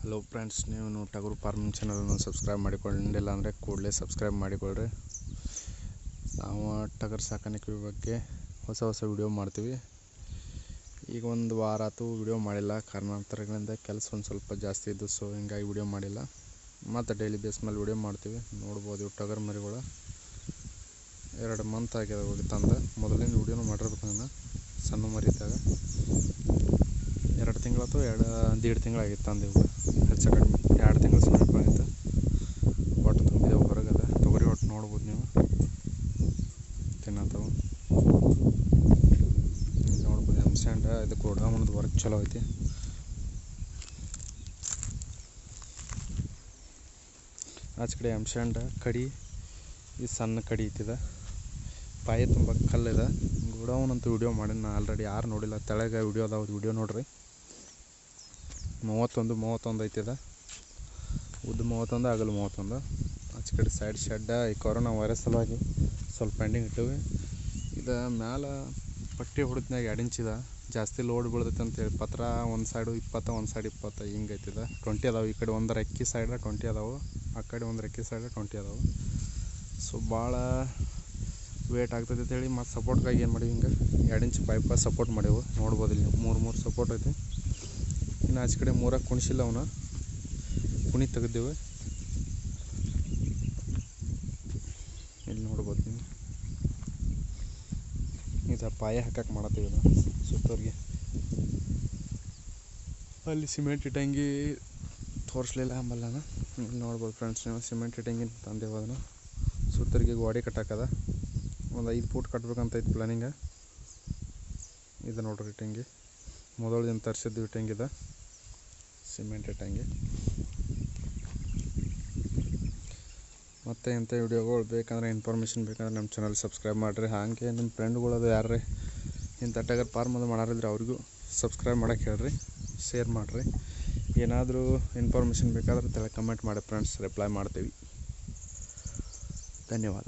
Hello friends, ನೀವು ಟಗರು farming ಚಾನಲನ್ನು ಸಬ್ಸ್ಕ್ರೈಬ್ ಮಾಡಿಕೊಂಡಿಲ್ಲ ಅಂದರೆ ಕೂಡಲೇ ಸಬ್ಸ್ಕ್ರೈಬ್ ಮಾಡಿಕೊಳ್ಳ್ರಿ. ನಾವು ಟಗರು ಸಾಕಾಣಿಕೆ ಬಗ್ಗೆ ಹೊಸ ವಿಡಿಯೋ ಮಾಡ್ತೀವಿ. ಈಗ ಒಂದು ವಾರ ಆಯ್ತು ವಿಡಿಯೋ ಮಾಡಿಲ್ಲ. ಕಾರಣಾಂತರಗಳಿಂದ ಕೆಲಸ ಒಂದು ಸ್ವಲ್ಪ ಜಾಸ್ತಿ ಇದ್ದು, ಸೊ ಹಿಂಗಾಗಿ ವಿಡಿಯೋ ಮಾಡಿಲ್ಲ. ಮತ್ತು ಡೈಲಿ ಬೇಸ್ ಮೇಲೆ ವಿಡಿಯೋ ಮಾಡ್ತೀವಿ. ನೋಡ್ಬೋದು ಇವು ಟಗರು ಮರಿಗಳು 2 ಮಂತ್ ಆಗ್ಯದ ಹೋಗಿ ತಂದು. ಮೊದಲಿನ ವಿಡಿಯೋನು ಮಾಡಿರ್ಬೇಕು ನಾನು ಸಣ್ಣ ಮರಿ ಇದ್ದಾಗ. 2 ತಿಂಗಳು ಅಥವಾ 1.5 ತಿಂಗಳಾಗಿತ್ತು ತಂದು. ಇವು ಹೆಚ್ಚು ಕಡಿಮೆ 2 ತಿಂಗಳು ಸಮೀಪ ಆಯಿತು. ಒಟ್ಟು ತುಂಬಿದೆ ಹೊರಗದ ತೊಗರಿ. ಒಟ್ಟು ನೋಡ್ಬೋದು ನೀವು ತಿನ್ನತ್ತವು. ನೋಡ್ಬೋದು ಎಮ್ಸ್ಯಾಂಡ. ಇದು ಗೋಡೌನದು ವರ್ಕ್ ಚಲೋ ಐತಿ. ಆಚೆ ಕಡೆ ಎಮ್ಸ್ಯಾಂಡ ಕಡಿ, ಈ ಸಣ್ಣ ಕಡಿ ಐತಿದ. ಪಾಯ ತುಂಬ ಕಲ್ಲಿದೆ. ಗೋಡೌನ್ ಅಂತೂ ವಿಡಿಯೋ ಮಾಡಿ ನಾನು ಆಲ್ರೆಡಿ. ಯಾರು ನೋಡಿಲ್ಲ ತೆಳಗೆ ವಿಡಿಯೋ ಅದಾವ್ದು, ವಿಡಿಯೋ ನೋಡ್ರಿ. 31 ಐತಿದ. ಉದ್ದ 31, ಅಗಲ 31. ಆಚೆ ಕಡೆ ಸೈಡ್ ಶೆಡ್ಡ ಈ ಕೊರೋನಾ ವೈರಸ್ ಸಲುವಾಗಿ ಸ್ವಲ್ಪ ಪೆಂಡಿಂಗ್ ಇಟ್ಟಿವಿ. ಇದು ಮ್ಯಾಲೆ ಪಟ್ಟಿ ಹೊಡೆದ್ನಾಗ 2 ಇಂಚಿದ. ಜಾಸ್ತಿ ಲೋಡ್ ಬೀಳ್ತೈತೆ ಅಂತೇಳಿ ಪತ್ರ ಒಂದು ಸೈಡು 20, ಒಂದು ಸೈಡ್ 20 ಹಿಂಗೆ ಐತಿದ. 20 ಅದಾವೆ. ಈ ಕಡೆ ಒಂದು ರೆಕ್ಕಿ ಸೈಡ 20 ಅದಾವೆ, ಆ ಕಡೆ ಒಂದು ರೆಕ್ಕಿ ಸೈಡ 20 ಅದಾವೆ. ಸೊ ಭಾಳ ವೇಟ್ ಆಗ್ತೈತೆ ಅಂತೇಳಿ ಮತ್ತು ಸಪೋರ್ಟ್ಗಾಗಿ ಏನು ಮಾಡೀವಿ, ಹಿಂಗೆ 2 ಇಂಚ್ ಪೈಪ ಸಪೋರ್ಟ್ ಮಾಡೇವು. ನೋಡ್ಬೋದು ಇಲ್ಲಿ 3 ಸಪೋರ್ಟ್ ಐತಿ. ಇನ್ನು ಆಚೆ ಕಡೆ 3 ಕುಣಿಸಿಲ್ಲ, ಅವನ್ನ ಕುಣಿ ತೆಗೆದೇವೆ. ಇಲ್ಲಿ ನೋಡ್ಬೋದು ನೀವು. ಇದು ಪಾಯ ಹಾಕಕ್ಕೆ ಮಾಡತ್ತೀವಿ ಇದು ಸುತ್ತೋರಿಗೆ. ಅಲ್ಲಿ ಸಿಮೆಂಟ್ ಇಟ್ಟಂಗಿ ತೋರಿಸ್ಲಿಲ್ಲ ಆಮೇಲೆ ನಾನು. ಇಲ್ಲಿ ನೋಡ್ಬೋದು ಫ್ರೆಂಡ್ಸ್ ನೀವು, ಸಿಮೆಂಟ್ ಇಟ್ಟಂಗಿ ತಂದೇವು. ಅದನ್ನು ಸುತ್ತೋರಿಗೆ ಗೋಡೆ ಕಟ್ಟಾಕದ. ಒಂದು 5 ಫೂಟ್ ಕಟ್ಬೇಕಂತ ಐತೆ ಪ್ಲಾನಿಂಗ. ಇದು ನೋಡ್ರಿ ಇಟ್ಟಂಗಿ. ಮೊದಲಿಂದ ತರಿಸಿದ್ದು ಇಟ್ಟಂಗಿದೆ, ಸಿಮೆಂಟ್ ಇಟ್ಟಂಗಿ. ಮತ್ತು ಇಂಥ ವಿಡಿಯೋಗಳು ಬೇಕಂದ್ರೆ, ಇನ್ಫಾರ್ಮೇಷನ್ ಬೇಕಂದ್ರೆ ನಮ್ಮ ಚಾನಲ್ ಸಬ್ಸ್ಕ್ರೈಬ್ ಮಾಡಿರಿ. ಹಾಗೆ ನಿಮ್ಮ ಫ್ರೆಂಡ್ಗಳದು ಯಾರೇ ಇಂಥ ಟಗರ್ ಫಾರ್ಮ್ ಅದು ಮಾಡೋರಿದ್ರೆ ಅವ್ರಿಗೂ ಸಬ್ಸ್ಕ್ರೈಬ್ ಮಾಡೋಕ್ಕೆ ಹೇಳ್ರಿ, ಶೇರ್ ಮಾಡಿರಿ. ಏನಾದರೂ ಇನ್ಫಾರ್ಮೇಷನ್ ಬೇಕಾದ್ರೆ ಕಮೆಂಟ್ ಮಾಡಿ ಫ್ರೆಂಡ್ಸ್, ರಿಪ್ಲೈ ಮಾಡ್ತೀವಿ. ಧನ್ಯವಾದ.